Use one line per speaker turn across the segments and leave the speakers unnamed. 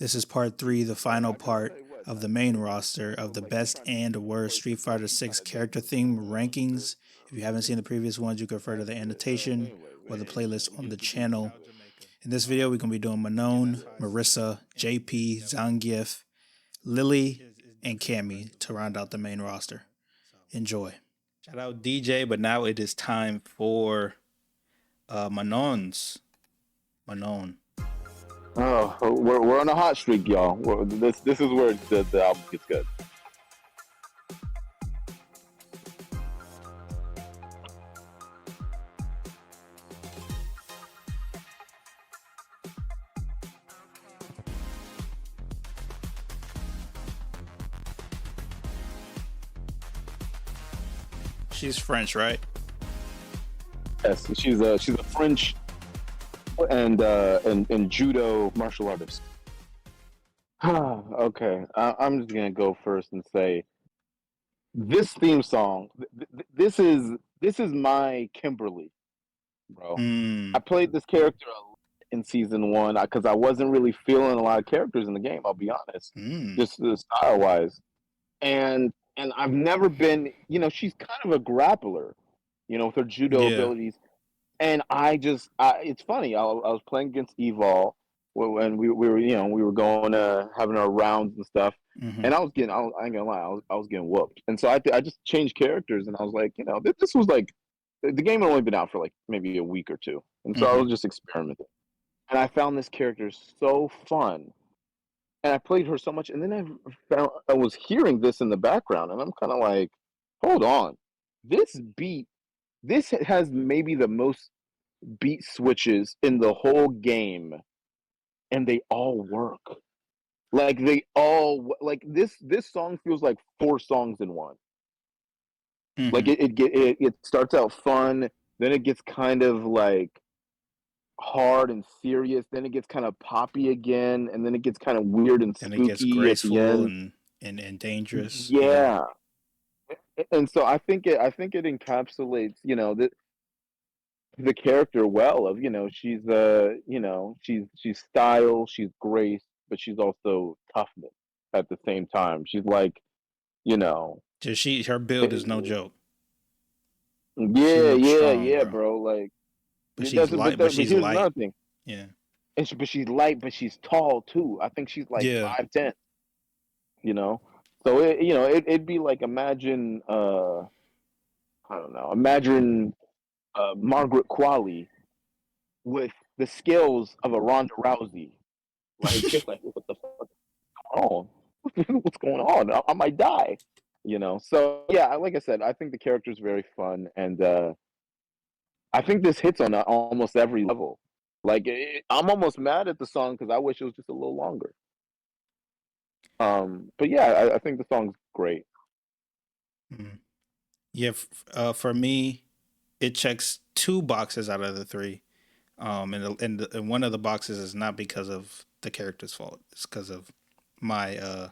This is part three, the final part of the main roster of the best and worst Street Fighter 6 character theme rankings. If you haven't seen the previous ones, you can refer to the annotation or the playlist on the channel. In this video, we're going to be doing Manon, Marisa, JP, Zangief, Lily, and Cammy to round out the main roster. Enjoy. Shout out DJ, but now it is time for Manon's. Manon.
Oh, we're on a hot streak, y'all. This is where the album gets good.
She's French, right?
Yes, she's a French and judo martial artist. Okay, I'm just gonna go first and say this theme song. This is my Kimberly, bro. I played this character in season one because I wasn't really feeling a lot of characters in the game. I'll be honest, just style wise, and I've never been. She's kind of a grappler, with her judo abilities. And it's funny. I was playing against Evol when we were going having our rounds and stuff, and I ain't gonna lie, I was getting whooped, and so I just changed characters, and I was like, this was like the game had only been out for like maybe a week or two, and so I was just experimenting, and I found this character so fun, and I played her so much, and then I was hearing this in the background, and I'm kind of like, hold on, this beat. This has maybe the most beat switches in the whole game, and they all work. Like this song feels like 4 songs in one. Like it starts out fun, then it gets kind of like hard and serious, then it gets kind of poppy again, and then it gets kind of weird and spooky
and it gets graceful
at the end.
And dangerous.
Yeah. And so I think it encapsulates, the character well of, she's she's style, she's grace, but she's also toughness at the same time. She's like,
her build is no joke.
Yeah,
strong,
bro. Like,
but she's light. But she's light.
Nothing.
Yeah.
But she's light, but she's tall too. I think she's like 5'10". So it'd be like imagine I don't know, imagine Margaret Qualley with the skills of a Ronda Rousey. Like what the fuck is going on? What's going on? I might die. So yeah, like I said, I think the character is very fun, and I think this hits on almost every level. Like I'm almost mad at the song because I wish it was just a little longer. But yeah, I think the song's great.
Yeah, for me, it checks 2 boxes out of the 3. And one of the boxes is not because of the character's fault. It's because of my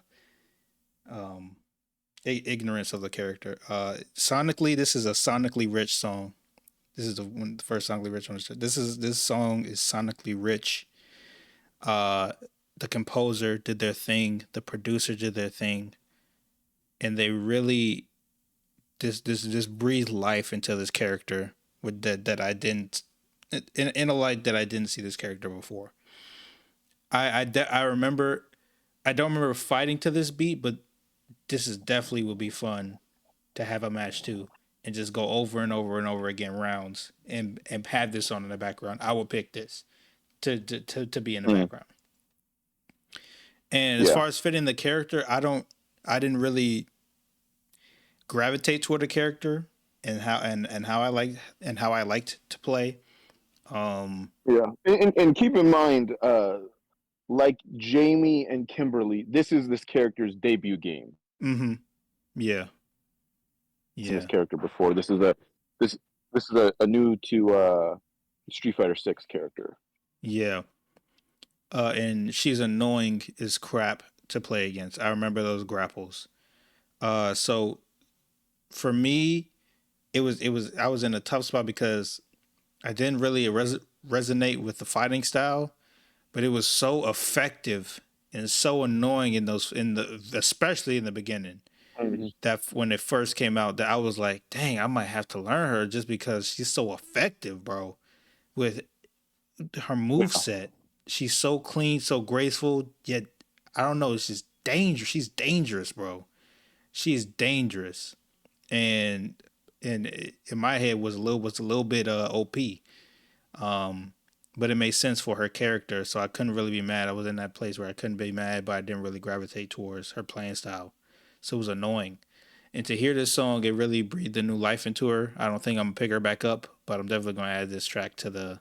ignorance of the character. Sonically, this is a sonically rich song. This is the first sonically rich one. This song is sonically rich. The composer did their thing. The producer did their thing, and they really this breathed life into this character with that I didn't in a light that I didn't see this character before. I remember, I don't remember fighting to this beat, but this is definitely will be fun to have a match too, and just go over and over and over again rounds and have this on in the background. I will pick this to be in the background. And as far as fitting the character, I didn't really gravitate toward the character and how I liked to play.
And keep in mind, like Jamie and Kimberly, this is this character's debut game.
Yeah.
This character before. This is a new to Street Fighter 6 character.
Yeah. And she's annoying as crap to play against. I remember those grapples. So for me, I was in a tough spot because I didn't really resonate with the fighting style, but it was so effective and so annoying especially in the beginning.
Mm-hmm.
That when it first came out, that I was like, dang, I might have to learn her just because she's so effective, bro. With her move
Yeah.
set, she's so clean, so graceful. Yet I don't know, it's just dangerous. She's dangerous, bro. She's dangerous, and in my head was a little bit OP. But it made sense for her character, so I couldn't really be mad. I was in that place where I couldn't be mad, but I didn't really gravitate towards her playing style, so it was annoying. And to hear this song, it really breathed a new life into her. I don't think I'm gonna pick her back up, but I'm definitely gonna add this track to the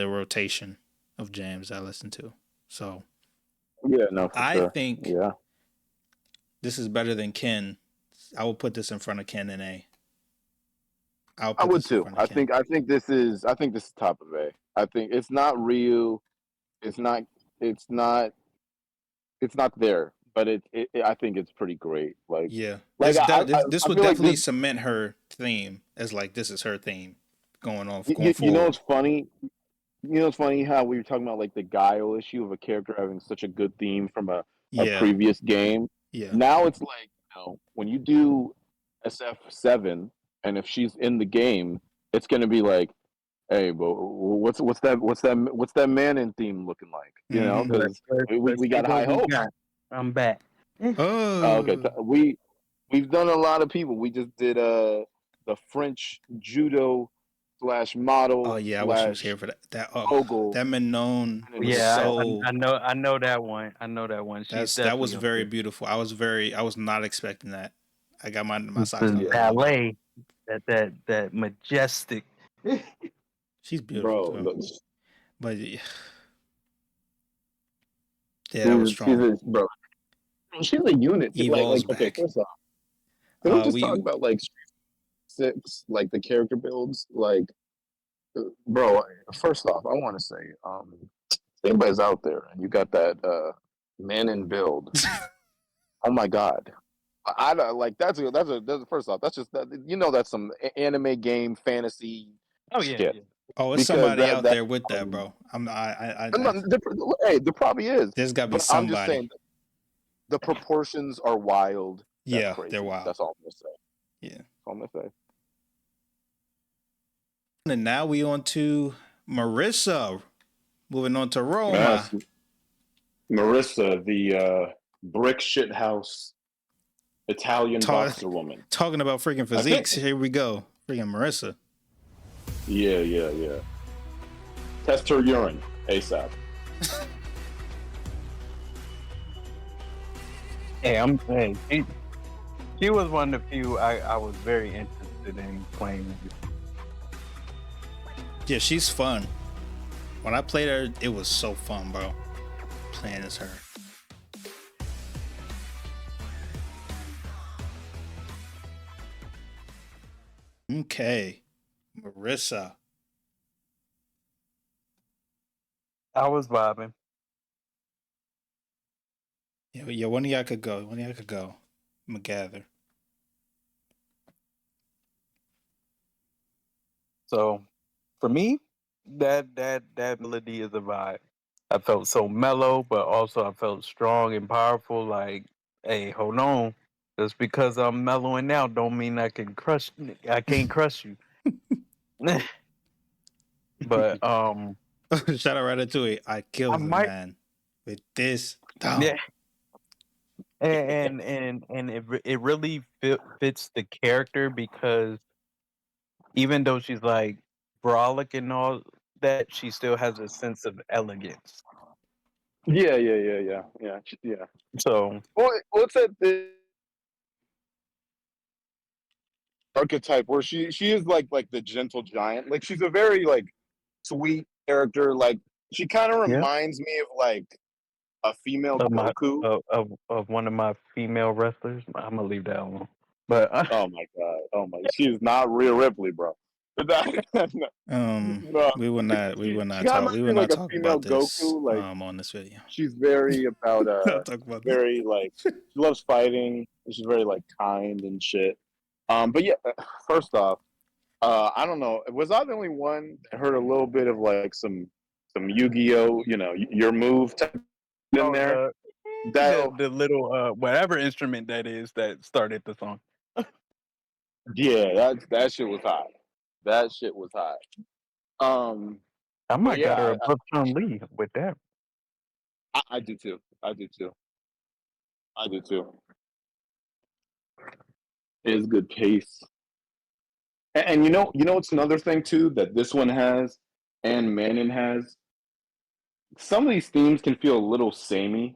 rotation of jams I listen to. So
Yeah, no, for
I
sure.
think
Yeah.
this is better than Ken. I will put this in front of Ken and A. I'll
I
put
would
this in
too.
front of Ken.
I think this is top of A. I think it's not Ryu. It's not it's not it's not there, but I think it's pretty great.
Yeah,
Like
this
I
would
feel like
definitely
this.
cement her theme as like this is her theme going
You know
forward.
what's funny? You know, it's funny how we were talking about like the guile issue of a character having such a good theme from a
Yeah,
previous game.
yeah.
Now it's like, when you do SF7, and if she's in the game, it's gonna be like, hey, but what's that Manon theme looking like?
Mm-hmm.
Because
Let's
we
see
got
what
high
we
hopes.
got. I'm back.
Okay,
Oh,
we've done a lot of people. We just did the French judo slash
oh
model
yeah. I wish she was here
slash
for that.
mogul.
That Manon
And
was
then
Yeah,
so.
I know that one. I know that one. She's
That was
definitely up
very
there.
beautiful. I was not expecting that. I got my socks
The
off
yeah,
on that one.
ballet, that majestic.
She's beautiful
bro,
too. But yeah, that was
she's
strong.
a bro. She's a unit.
Evol's
Okay,
back.
first off, can we just talk
We
about like Street 6, like the character builds, like bro. First off, I want to say, if anybody's out there and you got that Manon build, oh my god. I don't like that's first off, that's just that, that's some anime game fantasy
Oh yeah,
shit,
yeah.
oh, it's
because
somebody out
that
there with that,
um
bro.
I'm not, hey, there probably is,
there's got to be
but I'm just
somebody.
saying the proportions are wild. That's
Yeah, they're
crazy.
wild.
That's all I'm gonna say.
Yeah.
That's all I'm gonna say.
And now we on to Marissa. Moving on to Roma.
Yes, Marissa, the brick shit house Italian
Talk,
boxer woman.
talking about freaking
I think.
physiques. Here we go. Freaking Marissa.
Yeah. Test her urine ASAP.
Hey, she was one of the few I was very interested in playing.
Yeah, she's fun. When I played her, it was so fun, bro. Playing as her. Okay. Marissa.
I was vibing.
Yeah, one of y'all could go. One of y'all could go. I'm gonna gather.
So for me, that melody is a vibe. I felt so mellow, but also I felt strong and powerful. Like, hey, hold on. Just because I'm mellowing out, don't mean I can crush. I can't crush you. But
Shout out right into it. I
I
killed the
might.
man with this
Yeah,
down.
and it really fits the character because even though she's like brolic and all that, she still has a sense of elegance.
Yeah.
So
Well, what's that archetype where she is like the gentle giant? Like she's a very like sweet character. Like she kind of
yeah,
reminds me of like a female
of my
Goku.
of one of my female wrestlers. I'm gonna leave that alone. But
Oh my god. Oh my. She is not Rhea Ripley, bro. But that, no,
We will
she
not
kind of
talk. We
reminds
will
me of
not
like a
talk
female
about this
Goku. Like
on this video.
she's very about
I'll talk about this.
very like she loves fighting. She's very like kind and shit. But yeah, first off, I don't know. Was I the only one that heard a little bit of like some Yu-Gi-Oh? Your move type in there.
The little whatever instrument that is that started the song.
Yeah, that shit was hot. That shit was hot.
I might got her
yeah,
above Chun-Li with that.
I do too. I do too. I do too. It is good pace. And you know what's another thing too that this one has and Manon has? Some of these themes can feel a little samey,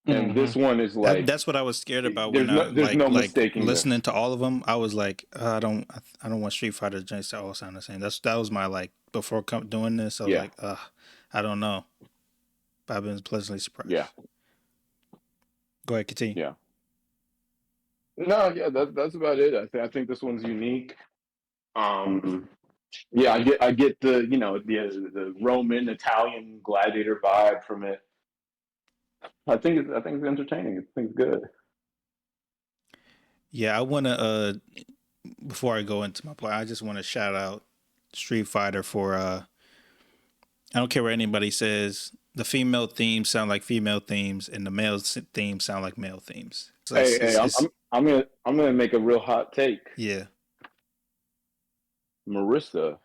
and this one is like
That's what I was scared about when I
there's no
like
mistaking this.
listening to all of them. I was like, I don't want Street Fighter joints to all sound the same. That was my like before doing this. I was like, I don't know, but I've been pleasantly surprised.
Yeah.
Go ahead, continue.
Yeah. No, yeah, that's about it. I think this one's unique. Yeah, I get the the Roman Italian gladiator vibe from it. I think it's entertaining. I think it's good.
Yeah, I want to before I go into my point, I just want to shout out Street Fighter for I don't care what anybody says. The female themes sound like female themes, and the male themes sound like male themes. So
I'm gonna make a real hot take.
Yeah.
Marisa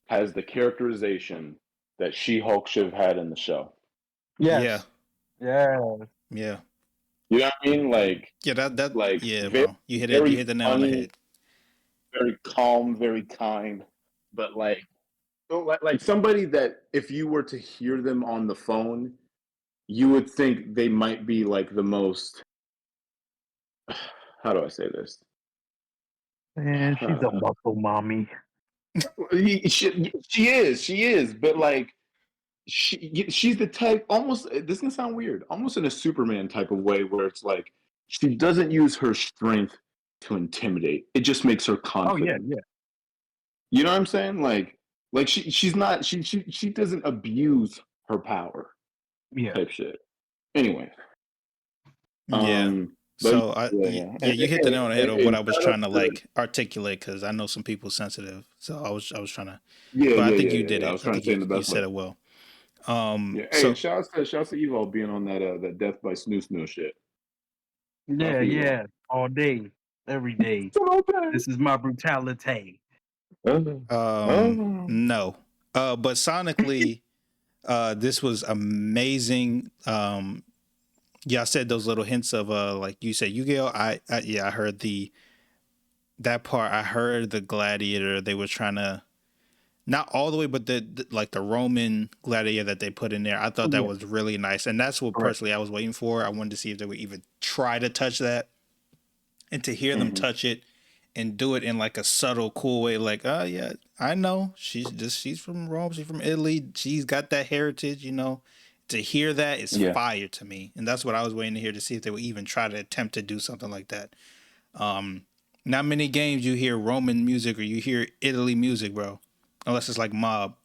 has the characterization that She-Hulk should have had in the show.
Yes. Yeah.
Yeah.
You know what I mean? Like
that
like
yeah, bro. You hit the nail on the head.
Very calm, very kind, but like somebody that if you were to hear them on the phone, you would think they might be like the most. How do I say this?
Man, she's a muscle mommy.
She is, but like she's the type almost. This can sound weird, almost in a Superman type of way, where it's like she doesn't use her strength to intimidate. It just makes her confident.
Oh yeah.
You know what I'm saying? Like she's not she doesn't abuse her power.
Yeah.
Type shit. Anyway.
Yeah. So you hit the nail on the head of what I was trying to like articulate, because I know some people sensitive. So I was trying to. But I think you did it. I was trying to say you said it well.
Hey, shout out to Evo being on that death by snoo shit.
Yeah, all day, every day. This is my brutality.
No, but sonically, this was amazing. Yeah, I said those little hints of like you said, Yu-Gi-Oh. I heard that part. I heard the gladiator. They were trying to. Not all the way, but the Roman gladiator that they put in there, I thought that was really nice, and that's what personally I was waiting for. I wanted to see if they would even try to touch that, and to hear them touch it and do it in like a subtle, cool way. Like, yeah, I know she's from Rome, she's from Italy, she's got that heritage, you know. To hear that is fire to me, and that's what I was waiting to hear, to see if they would even try to attempt to do something like that. Not many games you hear Roman music or you hear Italy music, bro. Unless it's like Mob.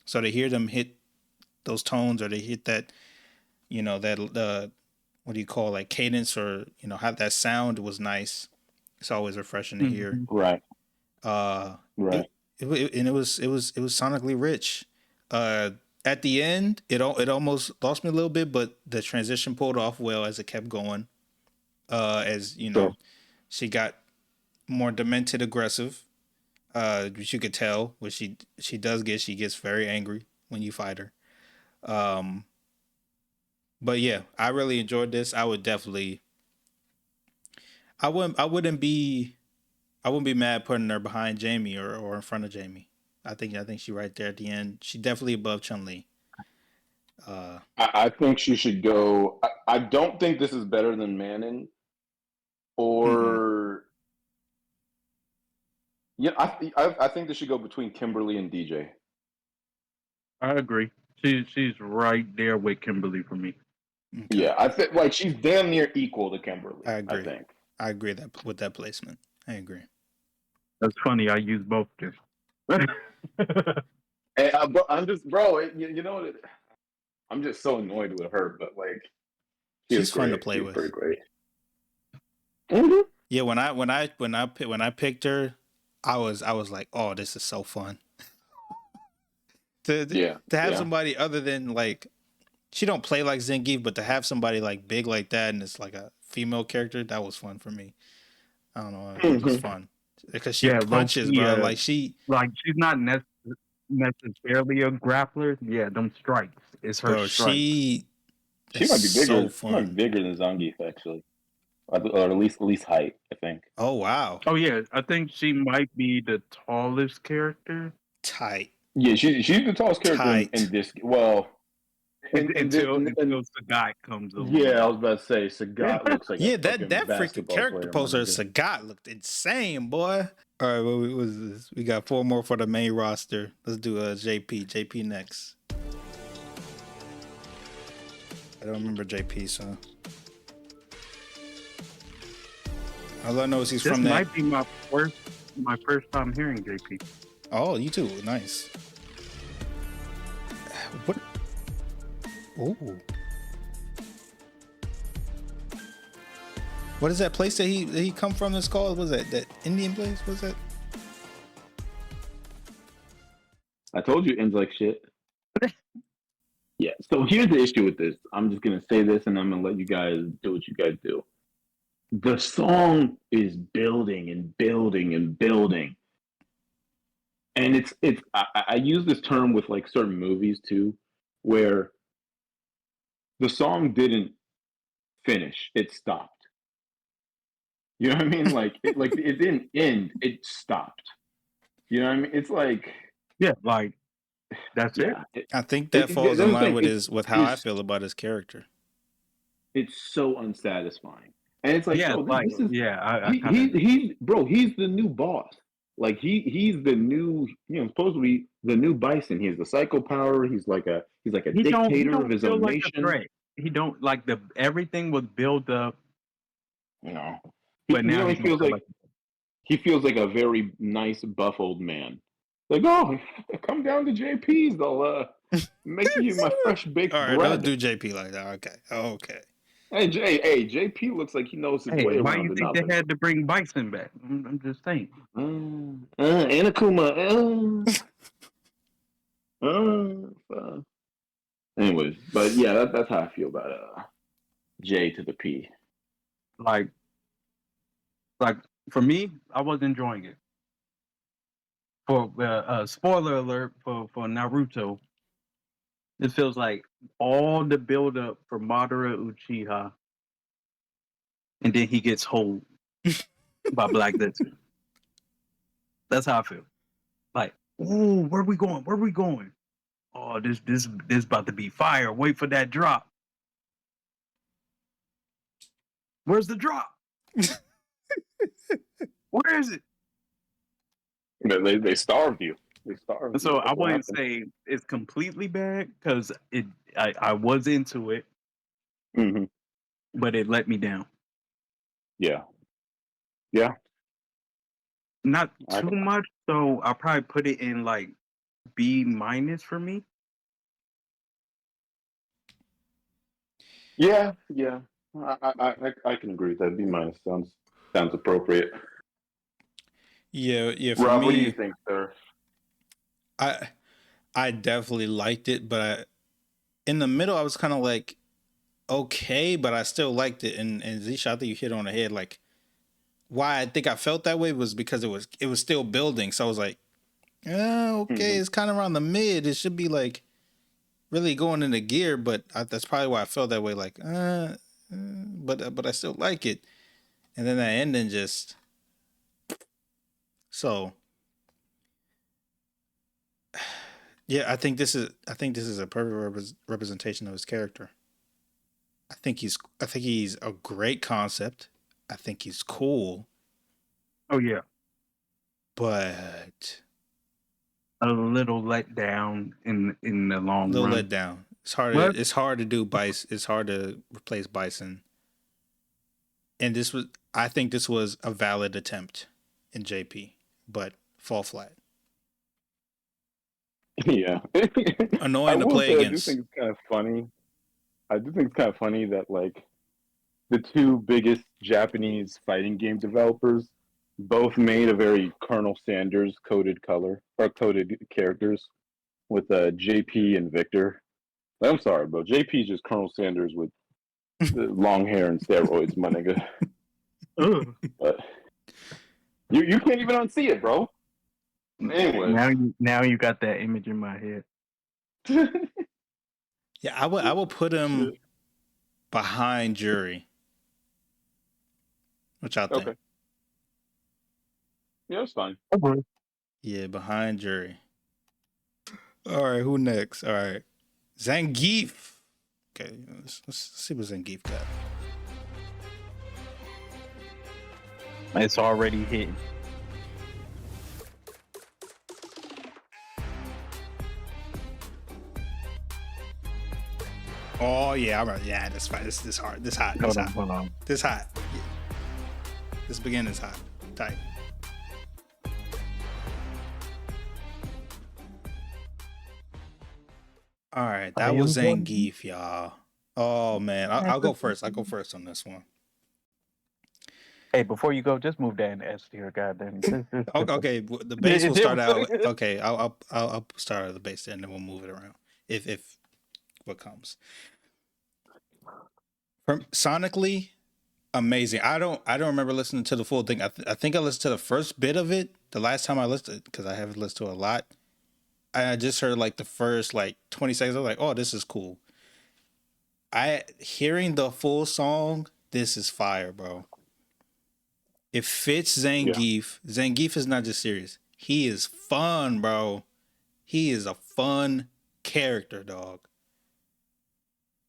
So to hear them hit those tones, or they hit that, you know, that what do you call, like cadence, or you know, have that sound, was nice. It's always refreshing to hear.
Right.
Right. And it was sonically rich. At the end, it almost lost me a little bit, but the transition pulled off well as it kept going. As you know, she got more demented, aggressive. Which you could tell, which she gets very angry when you fight her. But yeah, I really enjoyed this. I would definitely. I wouldn't be mad putting her behind Jamie or in front of Jamie. I think she right there at the end. She definitely above Chun-Li.
I think she should go. I don't think this is better than Manon, or yeah. I think this should go between Kimberly and DJ.
I agree. She's right there with Kimberly for me.
Okay. Yeah, I think like she's damn near equal to Kimberly.
I agree.
I think.
I agree that with that placement. I agree.
That's funny. I use both.
Hey, I'm just, bro. You know what? I'm just so annoyed with her, but like,
she's fun to play with.
Pretty great.
Mm-hmm. Yeah, when I picked her, I was like, oh, this is so fun. to have somebody other than like she don't play like Zangief, but to have somebody like big like that and it's like a female character, that was fun for me. I don't know, it was fun because she punches, bro. Like
she's not necessarily a grappler. Yeah, them strikes. It's her
bro.
strikes.
She might be bigger.
So
She might be bigger than Zangief, actually, or at least height. I think.
Oh wow.
Oh yeah, I think she might be the tallest character.
Tight.
Yeah, she's the tallest character in this. Well,
until Sagat comes along.
Yeah, I was about to say Sagat looks like a
that freaking character
player,
poster Sagat looked insane, boy. All right, what was this? We got 4 more for the main roster. Let's do JP. JP next. I don't remember JP, so all I know is he's from that.
This might be my first time hearing JP.
Oh, you too. Nice. What? Oh. What is that place that he come from? That's called? What was that Indian place? What was that?
I told you ends like shit. Yeah. So here's the issue with this. I'm just gonna say this, and I'm gonna let you guys do what you guys do. The song is building and building and building, and it's. I use this term with like certain movies too, where the song didn't finish; it stopped. You know what I mean? Like it didn't end; it stopped. You know what I mean? It's like
like that's it.
I think that falls in line with how I feel about his character.
It's so unsatisfying, and it's like, he's the new boss. Like he's the new, supposedly the new Bison. He has the psycho power. He's like a dictator of his own nation.
He don't like everything was built up.
But now he feels like a very nice buff old man. Like, oh, come down to JP's. They'll make you my fresh baked bread.
All right, don't do JP like that. Okay.
Hey, JP looks like he knows his way around.
Why do you think they had to bring Bison back? I'm just saying.
Anakuma. Anyways, but yeah, that's how I feel about J to the P.
Like for me, I was enjoying it. For spoiler alert for Naruto, it feels like all the build up for Madara Uchiha, and then he gets hold by Black Desert. That's how I feel. Like, oh, where we going? Where we going? Oh, this about to be fire. Wait for that drop. Where's the drop? Where is it?
They starved you. They starved you.
So I wouldn't say it's completely bad because I was into it, but it let me down.
Yeah.
Not too much, so I'll probably put it in like B- for me.
Yeah. I can agree with that. B- sounds appropriate.
Yeah. For
Rob,
me,
what do you think, sir?
I definitely liked it, but in the middle I was kind of like, okay, but I still liked it. And Zisha, I think you hit on the head. Like, why I think I felt that way was because it was still building. So I was like, okay, it's kind of around the mid. It should be like really going into gear, but that's probably why I felt that way. Like, but I still like it. And then that ending just so. Yeah, I think this is a perfect representation of his character. I think he's a great concept. I think he's cool.
Oh yeah,
but
a little let down in the long run.
A little let down. It's hard. It's hard to do Bison. It's hard to replace Bison. And I think this was a valid attempt in JP, but fall flat.
Yeah.
Annoying to play against.
I do think it's kind of funny. I do think it's kind of funny that like the two biggest Japanese fighting game developers both made a very Colonel Sanders coded color or coded characters with JP and Victor. I'm sorry, bro. JP's just Colonel Sanders with the long hair and steroids, my nigga. But you can't even unsee it, bro. Anyway,
Now you got that image in my head.
Yeah, I would put him behind Jury. What y'all think?
Okay. Yeah, that's fine.
Okay.
Yeah, behind Jury. All right, who next? All right, Zangief. Okay, let's see what Zangief got.
It's already hitting.
Oh yeah, I'm right. Yeah, this fight. This hard. This hot. This hot.
Hold on.
This hot. Yeah. This beginning is hot. Tight. All right, that was Zangief, y'all. Oh man, I'll go first. I'll go first on this one.
Hey, before you go, just move that in S tier, goddamn.
Okay, the base will start out. Okay, I'll start at the base and then we'll move it around if what comes. From sonically, amazing. I don't remember listening to the full thing. I think I listened to the first bit of it the last time I listened because I haven't listened to it a lot. I just heard like the first like 20 seconds. I was like, oh, this is cool. Hearing the full song, this is fire, bro. It fits Zangief. Yeah. Zangief is not just serious. He is fun, bro. He is a fun character, dog.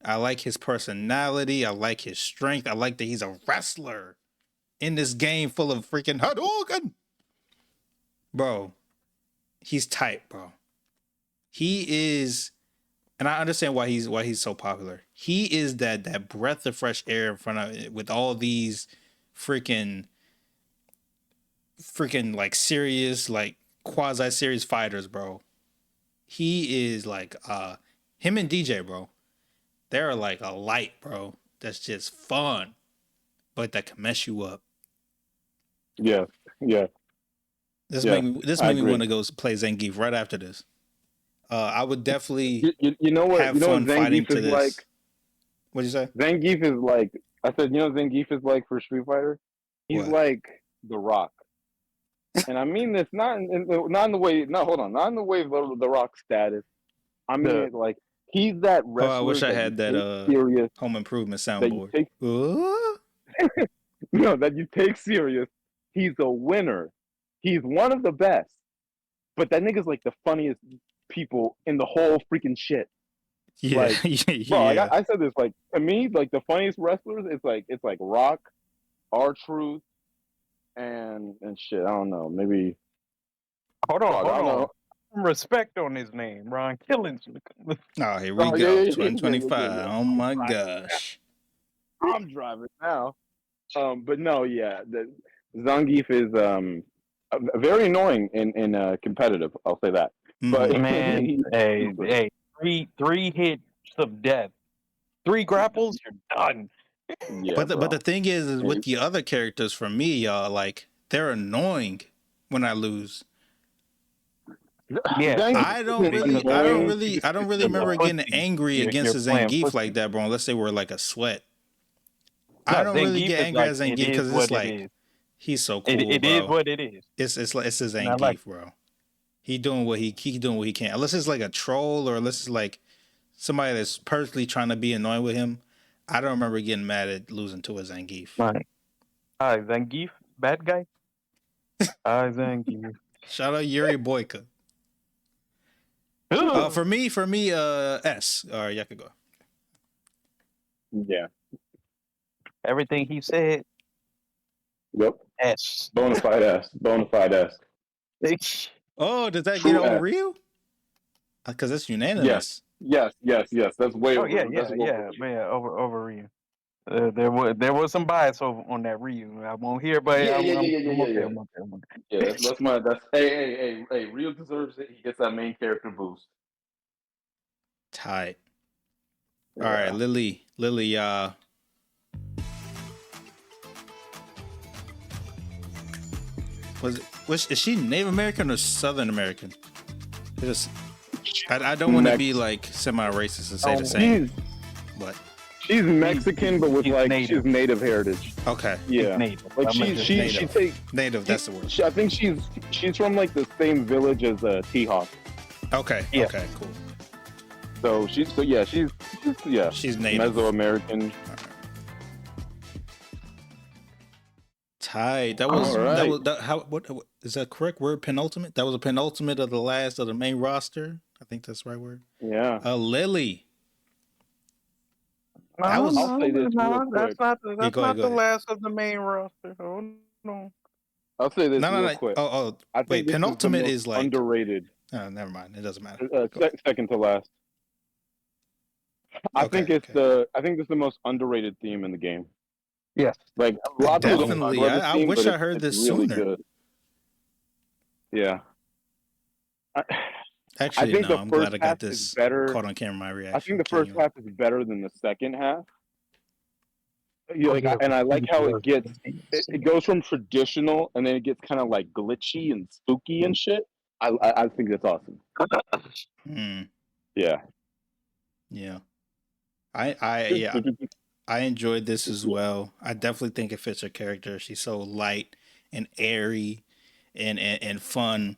I like his personality. I like his strength. I like that he's a wrestler in this game full of freaking Hadouken. Bro, he's tight, bro. He is, and I understand why he's so popular. He is that breath of fresh air in front of it with all these freaking like serious, like quasi-serious fighters, bro. He is like him and DJ, bro. They're like a light, bro. That's just fun, but that can mess you up.
Yeah.
This made me want to go play Zangief right after this. I would definitely
you know what
have fun fighting to this.
Like,
what'd you say?
Zangief is like, I said, you know what Zangief is like for Street Fighter? He's like The Rock. And I mean this not in the way of The Rock status. I mean it like he's that wrestler.
I wish I had that
serious,
Home Improvement soundboard.
No, that you take serious. He's a winner. He's one of the best. But that nigga's like the funniest people in the whole freaking shit.
Yeah,
like, bro, like I said this, like to me, like the funniest wrestlers, it's like Rock, R-Truth, and shit. I don't know, maybe.
Hold on. Respect on his name, Ron Killings.
Oh, here we go. 2025. Yeah. Oh my gosh.
I'm driving now. But no, yeah, Zangief is very annoying in competitive. I'll say that. But
man, hey, three hits of death, 3 grapples, you're done.
Yeah, but the thing is with the other characters, for me, y'all, like they're annoying when I lose.
Yeah,
I don't really remember getting angry against a Zangief like that, bro. Unless they were like a sweat. No, I don't really get angry at Zangief because it's like he's so cool.
It is what it is.
It's a Zangief, bro. He doing what he can. Unless it's like a troll or unless it's like somebody that's personally trying to be annoying with him. I don't remember getting mad at losing to a Zangief.
Right. Hi, Zangief, bad guy. Hi, Zangief.
Shout out Yuri Boyka. For me, S. All right, y'all can go.
Yeah.
Everything he said.
Yep.
S.
Bonafide S.
Oh, does that get over Ryu? Because it's unanimous.
Yes. That's way over.
Yeah, over Ryu. There was some bias on that Ryu. I won't hear, but
yeah. That's hey. Ryu deserves it. He gets that main character boost.
Tight. All right, Lily, is she Native American or Southern American? I don't want to be like semi-racist and say the same, but
she's Mexican, but with like
native.
she's native heritage.
okay,
Yeah,
native.
like she takes
native. That's the word.
I think she's from like the same village as T-Hawk.
Okay,
Yeah.
okay, cool.
So she's native. Mesoamerican.
Tight. That was what is that correct word? Penultimate. That was a penultimate of the last of the main roster. I think that's the right word.
Yeah.
Lily.
I'll
say this real quick.
That's not the last of the main roster. Oh no.
I'll say this real
No.
quick.
Oh,
I think
wait. Penultimate is like
underrated.
Oh, never mind. It doesn't matter.
Second to last. I think this is the most underrated theme in the game.
Yes.
Like a lot of people don't talk
Definitely.
about this
I
theme,
wish
but
I heard
it's
this
really
sooner.
good. Yeah.
Actually,
I think
no.
the
I'm
first
glad I got
half
this
is better.
caught on camera. My reaction.
I think the first half is better than the second half. And I like how it gets. It goes from traditional, and then it gets kind of like glitchy and spooky and shit. I think that's awesome. Yeah.
Yeah. I enjoyed this as well. I definitely think it fits her character. She's so light and airy and fun.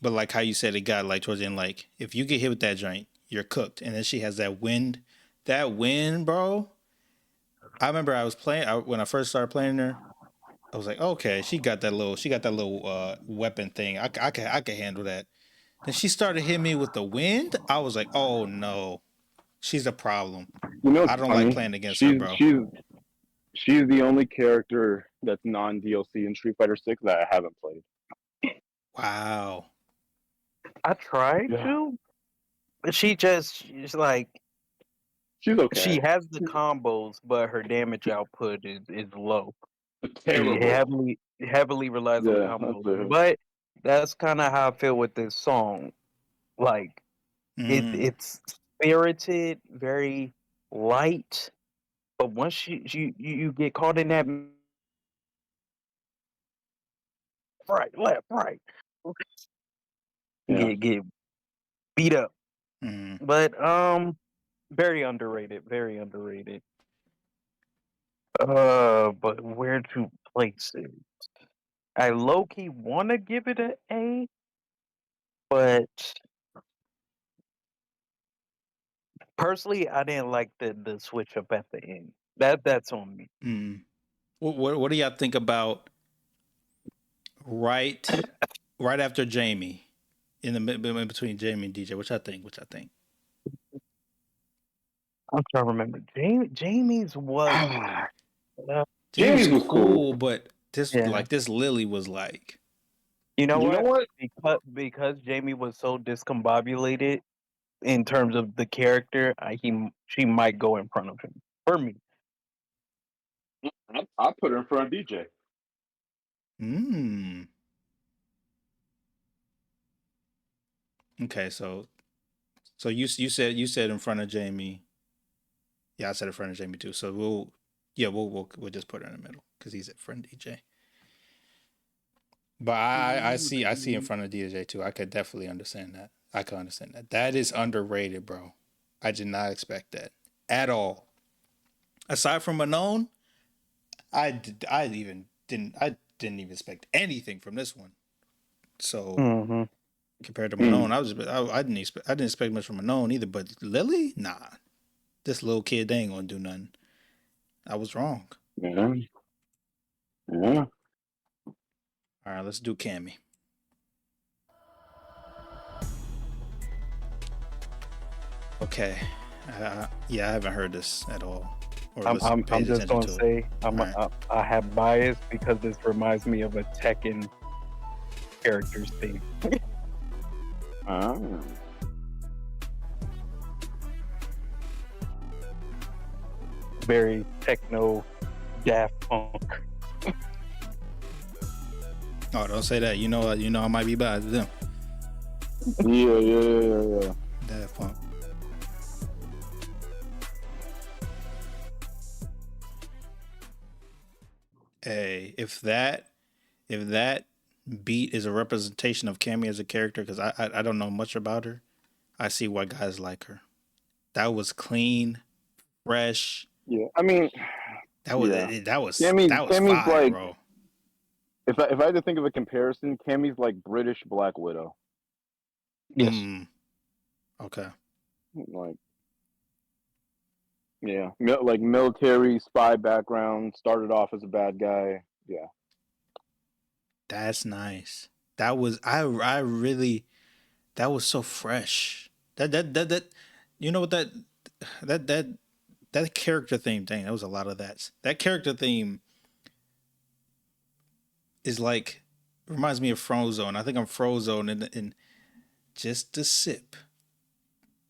But like how you said, it got like towards the end, like if you get hit with that joint, you're cooked. And then she has that wind. That wind, bro. I remember I was playing when I first started playing her. I was like, okay, she got that little weapon thing. I can handle that. Then she started hitting me with the wind. I was like, oh no, she's a problem. I don't like playing against her, bro.
She's the only character that's non-DLC in Street Fighter 6 that I haven't played.
Wow.
I tried to, but she's like
she's okay.
She has the combos, but her damage output is low.
Terrible.
She heavily relies on combos. But that's kind of how I feel with this song. Like it's spirited, very light, but once you get caught in that left, right, get beat up. But very underrated, very underrated. But where to place it? I low key want to give it an A, but personally, I didn't like the switch up at the end. That's on me.
What do y'all think about right after Jamie, in between Jamie and DJ? Which I think.
I'm trying to remember. Jamie's was
Jamie's was cool, but this Lily was like.
You know what? Because Jamie was so discombobulated in terms of the character, she might go in front of him for me.
I put her in front of DJ.
Okay, so you said in front of Jamie. Yeah, I said in front of Jamie too. So we'll just put her in the middle because he's in front of DJ. But I see in front of DJ too. I could definitely understand that. I can understand that. That is underrated, bro. I did not expect that at all. Aside from Manon, I didn't even expect anything from this one. So compared to Manon, I didn't expect much from Manon either. But Lily, nah, this little kid they ain't gonna do nothing. I was wrong.
Yeah.
All right, let's do Cammy. Okay. I haven't heard this at all.
I'm just gonna say I have bias because this reminds me of a Tekken character's theme. Very techno, Daft Punk.
Oh, don't say that. You know I might be biased with them.
Yeah.
Daft Punk. Hey, if that beat is a representation of Cammy as a character, because I don't know much about her. I see why guys like her. That was clean, fresh.
Yeah, I mean,
That was
yeah.
that was
Cammy's
fire,
like,
bro.
if I had to think of a comparison, Cammy's like British Black Widow.
Yes.
Okay.
Like, yeah, like military spy background. Started off as a bad guy. Yeah.
That's nice. That was I really that was so fresh. That you know what that that character theme, dang, that was a lot of that. That character theme is like reminds me of Frozone. I think I'm Frozone in just a sip.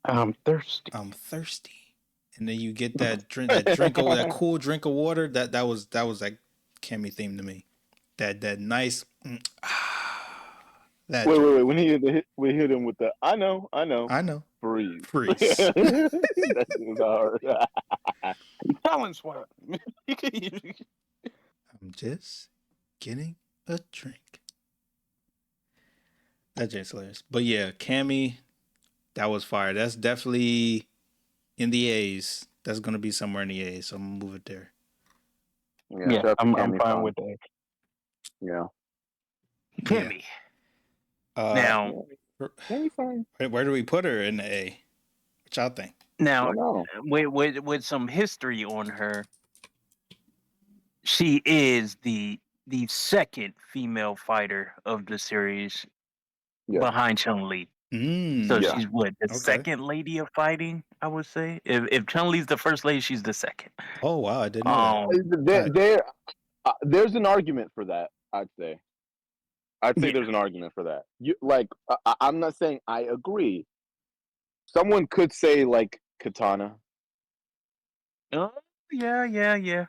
I'm thirsty.
I'm thirsty. And then you get that drink of that cool drink of water. That was that Cammy theme to me. That nice that
Wait,
drink.
wait, wait. We hit him with the I know,
I know.
freeze.
Freeze.
That was hard.
Balance swap.
I'm just getting a drink. That drink's hilarious. But yeah, Cammy, that was fire. That's definitely in the A's. That's gonna be somewhere in the A's. So I'm gonna move it there.
Yeah,
shout out to
I'm
Cammy
fine
Fon.
with that.
Yeah.
Cammy.
Yeah.
Now,
Cammy fine.
Where do we put her in the A? What y'all think?
now,
No.
with some history on her, she is the second female fighter of the series
Yeah.
behind Chun-Li. So
Yeah.
she's what, the
Okay.
second lady of fighting, I would say. If Chun-Li's the first lady, she's the second.
Oh wow, I didn't know
There's an argument for that. I'd say
Yeah.
there's an argument for that. You like I'm not saying I agree. Someone could say like Katana.
Oh, yeah.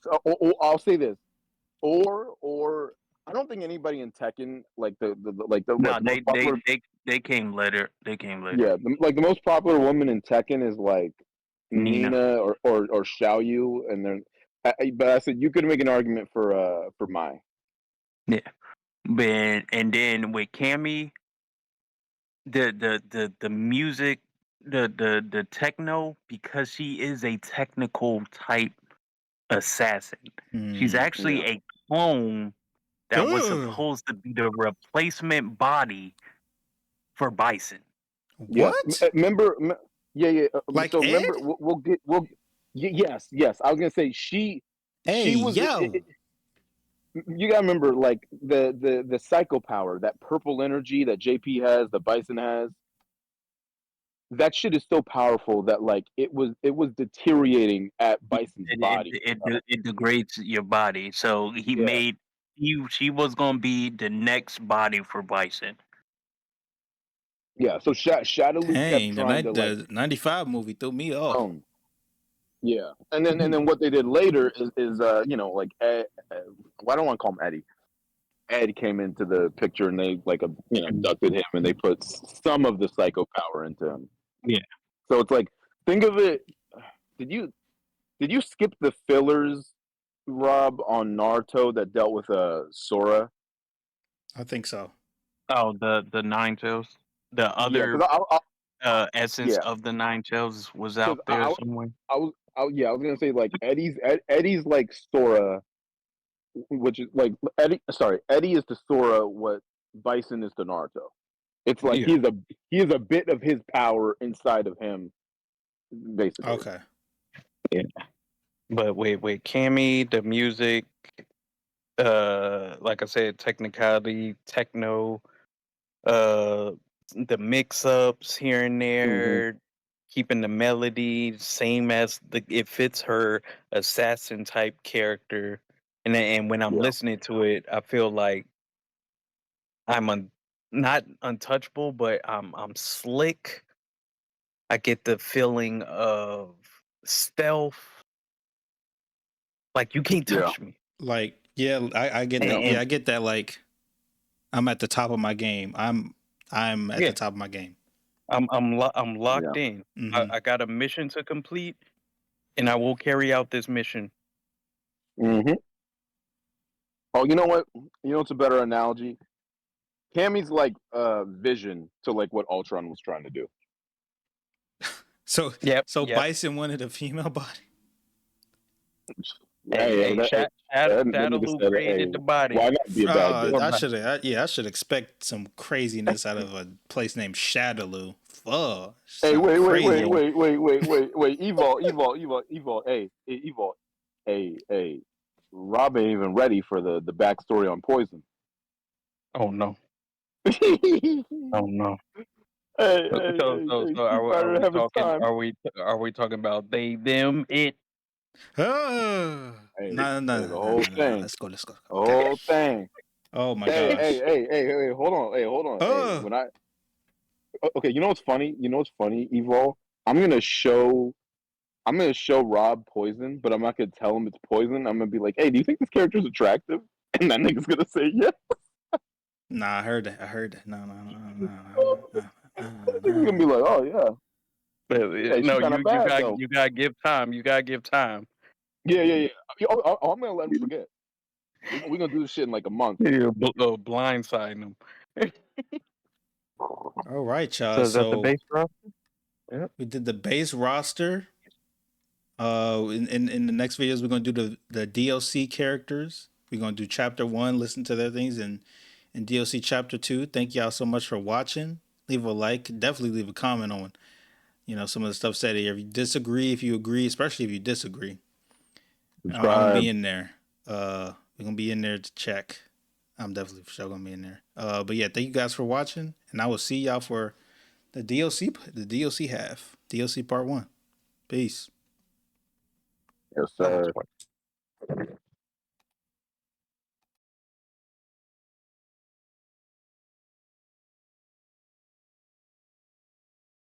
So, or I'll say this, or I don't think anybody in Tekken like the
No,
what, the most popular.
they came later. They came later.
Yeah, the most popular woman in Tekken is like
Nina.
Nina or Xiao Yu, and then. But I said you could make an argument for Mai.
Yeah. And then with Cammy, the music, the techno, because she is a technical type assassin. She's actually a clone that was supposed to be the replacement body for Bison.
Yeah,
What?
remember? Yeah.
Like
So
Ed?
remember, yes. I was gonna say she was.
Yo.
You gotta remember, like the psycho power, that purple energy that JP has, the Bison has. That shit is so powerful that like it was deteriorating at Bison's body.
It degrades your body. So she was gonna be the next body for Bison.
Yeah, so Shadaloo kept
Dang,
trying to like
the 95 movie threw me off.
Yeah, and then what they did later is like Ed, well, I don't want to call him Eddie. Ed came into the picture and they like abducted him and they put some of the psycho power into him.
Yeah.
So it's like, think of it. Did you skip the fillers, Rob, on Naruto that dealt with Sora?
I think so.
Oh, the Nine Tails. The other essence of the Nine Tails was out there somewhere.
I was gonna say like Eddie's like Sora, which is like Eddie is to Sora what Bison is to Naruto. It's like he has a bit of his power inside of him, basically.
Okay.
Yeah. But with Cammy, the music, like I said, technicality, techno, the mix-ups here and there, keeping the melody same as it fits her assassin type character, and when I'm listening to it, I feel like I'm not untouchable, but I'm slick. I get the feeling of stealth, like you can't touch me.
Like I get that. Yeah, I get that. Like I'm at the top of my game. I'm at the top of my game.
I'm locked in. I got a mission to complete, and I will carry out this mission.
Mm-hmm. Oh, you know what? You know, it's a better analogy. Cammy's like Vision to like what Ultron was trying to do.
So
Yep.
Bison wanted a female body.
Shadaloo created the body.
Why not be a bad bitch?
I should expect some craziness out of a place named Shadaloo. Fuck.
Hey, wait,
crazy.
wait. Evo. Hey, Evo. Hey. Rob ain't even ready for the backstory on Poison.
Oh no. Oh no.
Hey,
so are we talking about they, them, it?
No.
The whole thing.
Let's go.
The whole thing.
Oh my gosh.
Hey, hold on. Hey, when okay, you know what's funny? Evo? I'm gonna show Rob Poison, but I'm not gonna tell him it's Poison. I'm gonna be like, hey, do you think this character's attractive? And that nigga's gonna say yes.
Nah, I heard that. No.
He's gonna be like, oh yeah.
Hey, no, you gotta give time. You gotta give time.
Yeah. I'm gonna let him forget. We're gonna do this shit in like a month.
Yeah, blindsiding them.
All right, y'all.
So is that the base roster?
Yeah. We did the base roster. In the next videos, we're gonna do the DLC characters. We're gonna do chapter 1, listen to their things, and DLC chapter 2. Thank y'all so much for watching. Leave a like. Definitely leave a comment on, some of the stuff said here. If you disagree, if you agree, especially if you disagree, I'm gonna be in there. We're gonna be in there to check. I'm definitely for sure gonna be in there. But yeah, thank you guys for watching, and I will see y'all for the DLC half, DLC part 1. Peace.
Yes, sir.